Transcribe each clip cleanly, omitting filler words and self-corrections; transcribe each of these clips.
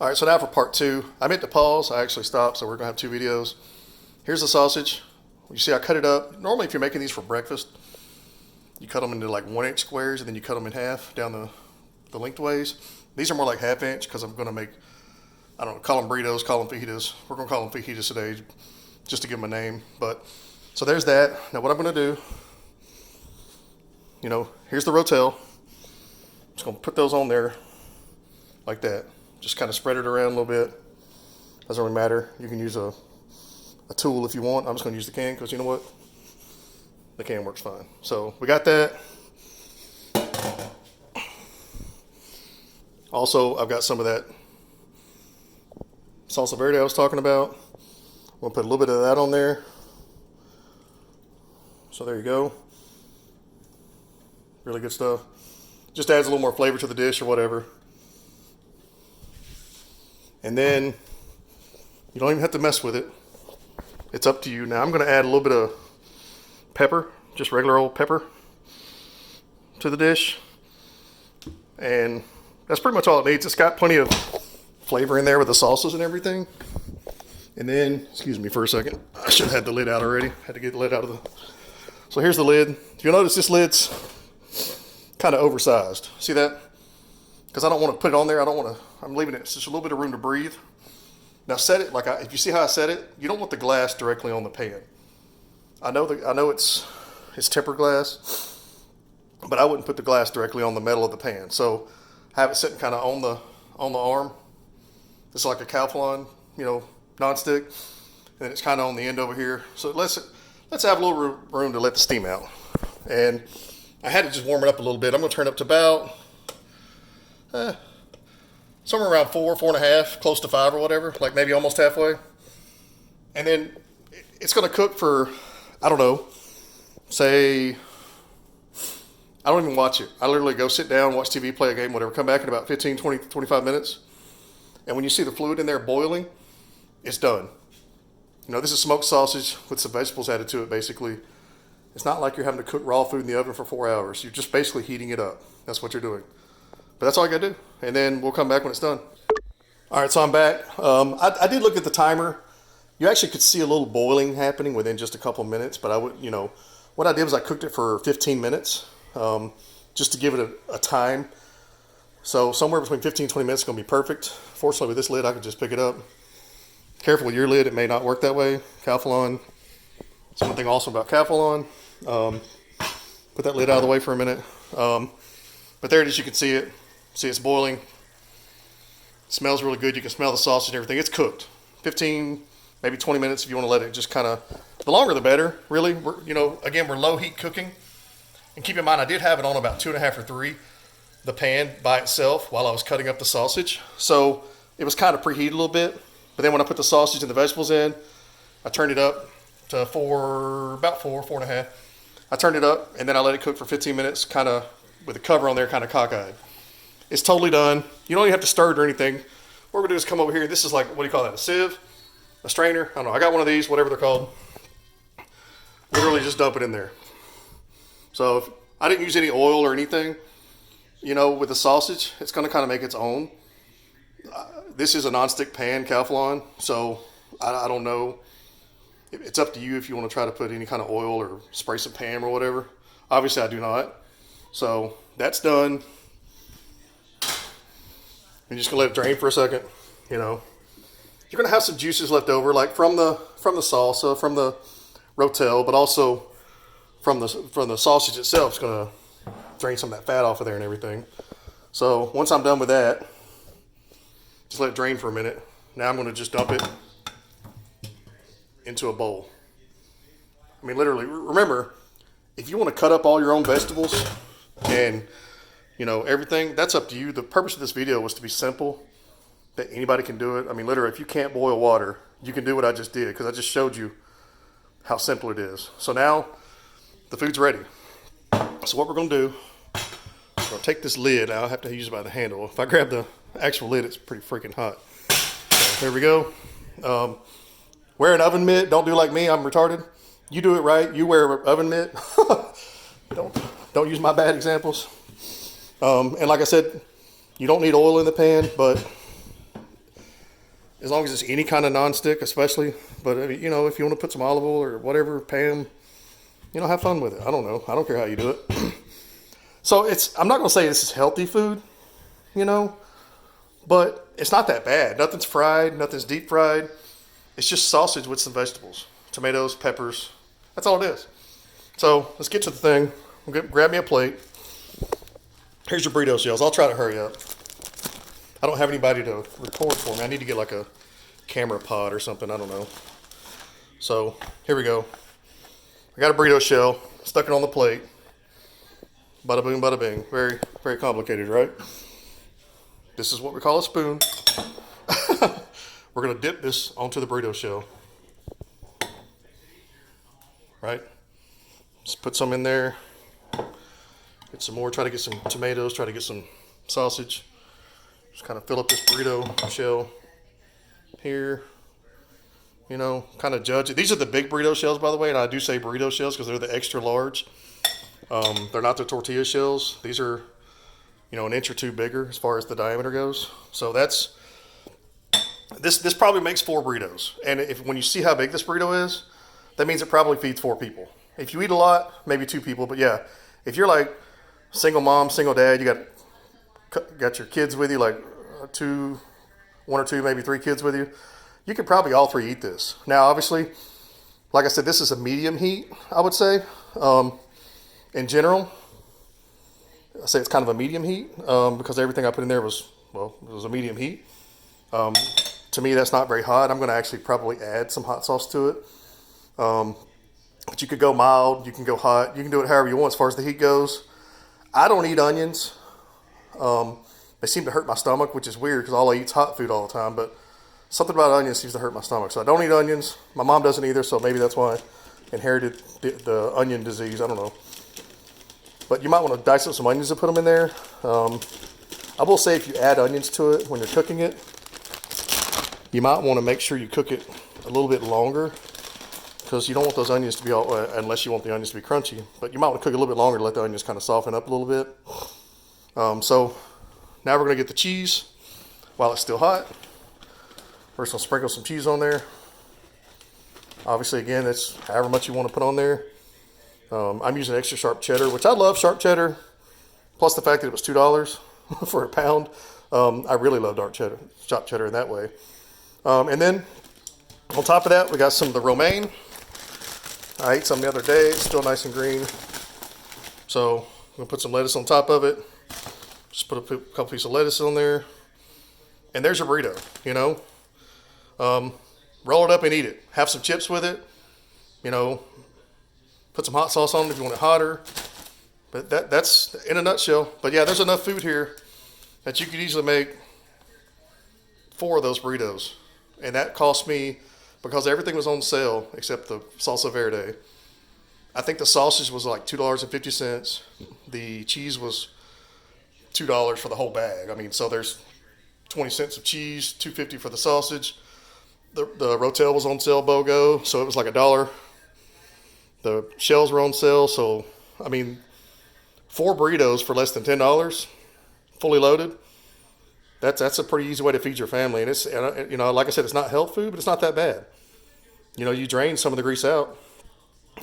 All right, so now for part two. I meant to pause. I actually stopped, so we're going to have two videos. Here's the sausage. You see I cut it up. Normally, if you're making these for breakfast, you cut them into like 1-inch squares, and then you cut them in half down the lengthways. These are more like half-inch because I'm going to make, I don't know, call them burritos, call them fajitas. We're going to call them fajitas today just to give them a name. But so there's that. Now what I'm going to do, here's the rotel. I'm just going to put those on there like that. Just kind of spread it around a little bit. Doesn't really matter. You can use a tool if you want. I'm just going to use the can because you know what? The can works fine. So we got that. Also, I've got some of that salsa verde I was talking about. I'm going to put a little bit of that on there. So there you go. Really good stuff. Just adds a little more flavor to the dish or whatever. And then you don't even have to mess with it. It's up to you. Now I'm going to add a little bit of pepper, just regular old pepper, to the dish. And that's pretty much all it needs. It's got plenty of flavor in there with the salsas and everything. And then, excuse me for a second. I should have had the lid out already. Had to get the lid out of the... So here's the lid. If you'll notice, this lid's kind of oversized. See that? Because I don't want to put it on there. I'm leaving it just a little bit of room to breathe. Now set it, if you see how I set it, you don't want the glass directly on the pan. I know it's tempered glass, but I wouldn't put the glass directly on the metal of the pan. So have it sitting kind of on the arm. It's like a Calphalon, nonstick, and it's kind of on the end over here. So let's have a little room to let the steam out. And I had to just warm it up a little bit. I'm going to turn it up to about somewhere around 4.5, close to 5 or whatever, like maybe almost halfway. And then it's going to cook for, I don't know, say, I don't even watch it. I literally go sit down, watch TV, play a game, whatever, come back in about 15, 20, 25 minutes. And when you see the fluid in there boiling, it's done. This is smoked sausage with some vegetables added to it, basically. It's not like you're having to cook raw food in the oven for 4 hours. You're just basically heating it up. That's what you're doing. But that's all I got to do. And then we'll come back when it's done. All right, so I'm back. I did look at the timer. You actually could see a little boiling happening within just a couple minutes. But what I did was I cooked it for 15 minutes just to give it a time. So somewhere between 15 and 20 minutes is going to be perfect. Fortunately, with this lid, I could just pick it up. Careful with your lid. It may not work that way. Calphalon. That's one thing also about Calphalon. Put that lid out of the way for a minute. But there it is. You can see it. See, it's boiling. It smells really good. You can smell the sausage and everything. It's cooked. 15, maybe 20 minutes if you want to let it just kind of, the longer the better, really. Again, we're low heat cooking. And keep in mind, I did have it on about 2.5 or 3, the pan by itself while I was cutting up the sausage. So it was kind of preheated a little bit. But then when I put the sausage and the vegetables in, I turned it up to about 4.5. I turned it up and then I let it cook for 15 minutes, kind of with the cover on there, kind of cockeyed. It's totally done. You don't even have to stir it or anything. What we're going to do is come over here. This is like, what do you call that, a sieve? A strainer? I don't know. I got one of these, whatever they're called. Literally just dump it in there. So if I didn't use any oil or anything, with the sausage, it's going to kind of make its own. This is a nonstick pan, Calphalon, so I don't know. It's up to you if you want to try to put any kind of oil or spray some Pam or whatever. Obviously, I do not. So that's done. You're just gonna let it drain for a second. You're gonna have some juices left over, like from the salsa, from the rotel, but also from the sausage itself. It's gonna drain some of that fat off of there and everything. So once I'm done with that, just let it drain for a minute. Now I'm gonna just dump it into a bowl. I mean, literally. Remember, if you want to cut up all your own vegetables and everything, that's up to you. The purpose of this video was to be simple, that anybody can do it. I mean, literally, if you can't boil water, you can do what I just did because I just showed you how simple it is. So now the food's ready. So what we're going to do, we're going to take this lid. I'll have to use it by the handle. If I grab the actual lid, it's pretty freaking hot. So there we go. Wear an oven mitt. Don't do like me. I'm retarded. You do it right. You wear an oven mitt. Don't use my bad examples. And like I said, you don't need oil in the pan, but as long as it's any kind of nonstick, especially. But you know, if you want to put some olive oil or whatever, pan, you know, have fun with it. I don't know. I don't care how you do it. So I'm not gonna say this is healthy food, you know, but it's not that bad. Nothing's fried. Nothing's deep fried. It's just sausage with some vegetables, tomatoes, peppers. That's all it is. So let's get to the thing. Grab me a plate. Here's your burrito shells. I'll try to hurry up. I don't have anybody to record for me. I need to get like a camera pod or something. I don't know. So here we go. I got a burrito shell. Stuck it on the plate. Bada boom, bada bing. Very, very complicated, right? This is what we call a spoon. We're going to dip this onto the burrito shell. Right? Just put some in there. Get some more. Try to get some tomatoes. Try to get some sausage. Just kind of fill up this burrito shell here. You know, kind of judge it. These are the big burrito shells, by the way, and I do say burrito shells because they're the extra large. They're not the tortilla shells. These are, you know, an inch or two bigger as far as the diameter goes. So that's this probably makes 4 burritos. And when you see how big this burrito is, that means it probably feeds 4 people. If you eat a lot, maybe 2 people. But yeah, if you're like single mom, single dad, you got your kids with you, like 1 or 2, maybe 3 kids with you, you could probably all 3 eat this. Now, obviously, like I said, this is a medium heat, I would say. In general, I say it's kind of a medium heat because everything I put in there it was a medium heat. To me, that's not very hot. I'm going to actually probably add some hot sauce to it. But you could go mild, you can go hot, you can do it however you want as far as the heat goes. I don't eat onions. They seem to hurt my stomach, which is weird because all I eat is hot food all the time. But something about onions seems to hurt my stomach. So I don't eat onions. My mom doesn't either, so maybe that's why I inherited the onion disease. I don't know. But you might want to dice up some onions and put them in there. I will say if you add onions to it when you're cooking it, you might want to make sure you cook it a little bit longer because you don't want those onions to be all, unless you want the onions to be crunchy. But you might want to cook it a little bit longer to let the onions kind of soften up a little bit. So now we're going to get the cheese while it's still hot. We're just going to sprinkle some cheese on there. Obviously, again, it's however much you want to put on there. I'm using extra sharp cheddar, which I love sharp cheddar. Plus the fact that it was $2 for a pound. I really love chopped cheddar in that way. And then on top of that, we got some of the romaine. I ate some the other day. It's still nice and green. So I'm going to put some lettuce on top of it. Just put a couple pieces of lettuce on there. And there's your burrito, you know. Roll it up and eat it. Have some chips with it. You know, put some hot sauce on it if you want it hotter. But that's in a nutshell. But yeah, there's enough food here that you could easily make 4 of those burritos. And that cost me, because everything was on sale except the salsa verde. I think the sausage was like $2.50. The cheese was $2 for the whole bag. I mean, so there's 20 cents of cheese, $2.50 for the sausage. The rotel was on sale, BOGO, so it was like $1. The shells were on sale, so I mean, 4 burritos for less than $10, fully loaded. That's a pretty easy way to feed your family, and it's, you know, like I said, it's not health food, but it's not that bad. You know, you drain some of the grease out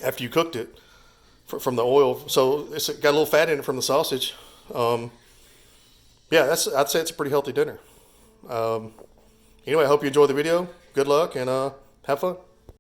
after you cooked it from the oil, so it's got a little fat in it from the sausage. Yeah, I'd say it's a pretty healthy dinner. Anyway, I hope you enjoyed the video. Good luck and have fun.